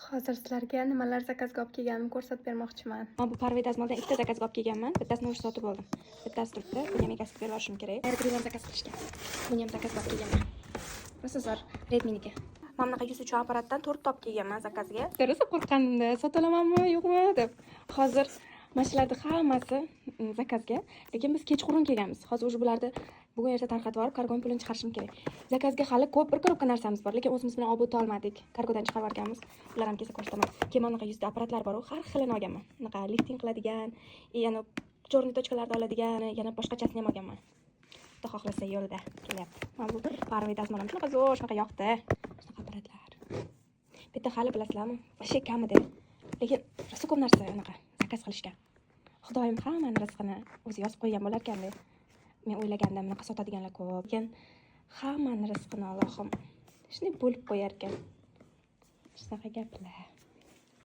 Hozir sizlarga nimalar zakazga olib kelganimni ko'rsatib bermoqchiman. Men bu Parvey dazmoldan ikkita zakazga olib kelganman. Bittasini o'sha sotib oldim. Bittasi turibdi. Buni ham egasiga berib olishim kerak. Yana zakaz qilishgan. Buni ham zakazga olib kelganman. Prosessor Redmi'niki. Mana bunaqa yuz uchun apparatdan 4 ta olib kelganman zakazga. Darasa qo'rqqanimda sota olamanmi, yo'qmi deb. Hozir mashinalarning hammasi zakazga, lekin biz kechqurun kelganmiz. Hozir o'sha bularni bugun erta tarqatib olib, kargoning pulini chiqarishim kerak. Zakazga hali ko'p bir korobka narsamiz bor, lekin o'zimiz bilan olib o'ta olmadik. Kargodan chiqarib olganmiz. Ular ham kelsa ko'rsataman. Keyin mana bunaqa yuzta apparatlar bor, har xilini olganman. Bunaqa lifting qiladigan, yana chorniy tochkalarda oladigan, yana boshqachasini ham olganman. Xudo xohlasa yo'lda kelyapti. Mana bu Parvey dazmolim shunaqa zo'r, shunaqa yoqdi. Shunaqa apparatlar. Bitta hali bilasizlarmi? Vashe kamida. Lekin rosa ko'p narsa anaqa zakaz qilishgan. Xudoyim hammani rizqini o'zi yozib qo'ygan bo'lar ekan-da. Men o'ylagandim, bunaqa sotadiganlar ko'p. Lekin hammani rizqini Allohim shunday bo'lib qo'yar ekan. Shunaqa gaplar.